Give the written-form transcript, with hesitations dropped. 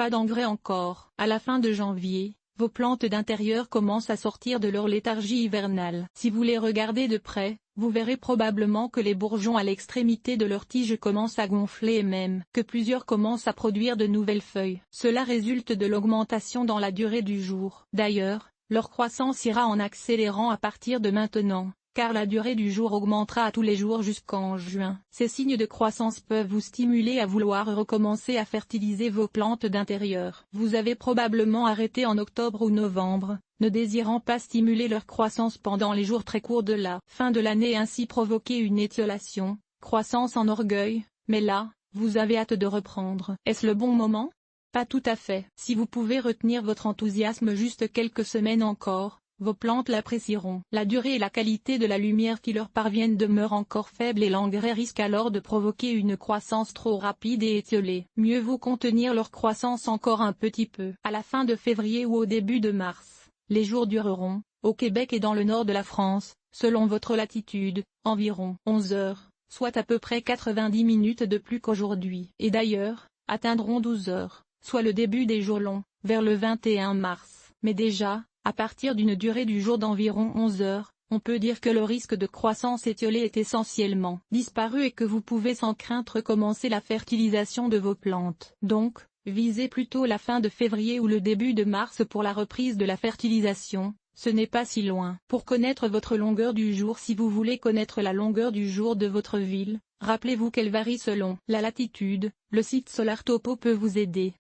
pas d'engrais encore. À la fin de janvier, vos plantes d'intérieur commencent à sortir de leur léthargie hivernale. Si vous les regardez de près, vous verrez probablement que les bourgeons à l'extrémité de leurs tiges commencent à gonfler et même que plusieurs commencent à produire de nouvelles feuilles. Cela résulte de l'augmentation dans la durée du jour. D'ailleurs, leur croissance ira en accélérant à partir de maintenant, car la durée du jour augmentera tous les jours jusqu'en juin. Ces signes de croissance peuvent vous stimuler à vouloir recommencer à fertiliser vos plantes d'intérieur. Vous avez probablement arrêté en octobre ou novembre, ne désirant pas stimuler leur croissance pendant les jours très courts de la fin de l'année et ainsi provoquer une étiolation, croissance en orgueil, mais là, vous avez hâte de reprendre. Est-ce le bon moment? Pas tout à fait. Si vous pouvez retenir votre enthousiasme juste quelques semaines encore, vos plantes l'apprécieront. La durée et la qualité de la lumière qui leur parviennent demeurent encore faibles et l'engrais risque alors de provoquer une croissance trop rapide et étiolée. Mieux vaut contenir leur croissance encore un petit peu. À la fin de février ou au début de mars, les jours dureront, au Québec et dans le nord de la France, selon votre latitude, environ 11 heures, soit à peu près 90 minutes de plus qu'aujourd'hui. Et d'ailleurs, atteindront 12 heures, soit le début des jours longs, vers le 21 mars. Mais déjà, à partir d'une durée du jour d'environ 11 heures, on peut dire que le risque de croissance étiolée est essentiellement disparu et que vous pouvez sans crainte recommencer la fertilisation de vos plantes. Donc, visez plutôt la fin de février ou le début de mars pour la reprise de la fertilisation, ce n'est pas si loin. Pour connaître votre longueur du jour, si vous voulez connaître la longueur du jour de votre ville, rappelez-vous qu'elle varie selon la latitude, le site Solar Topo peut vous aider.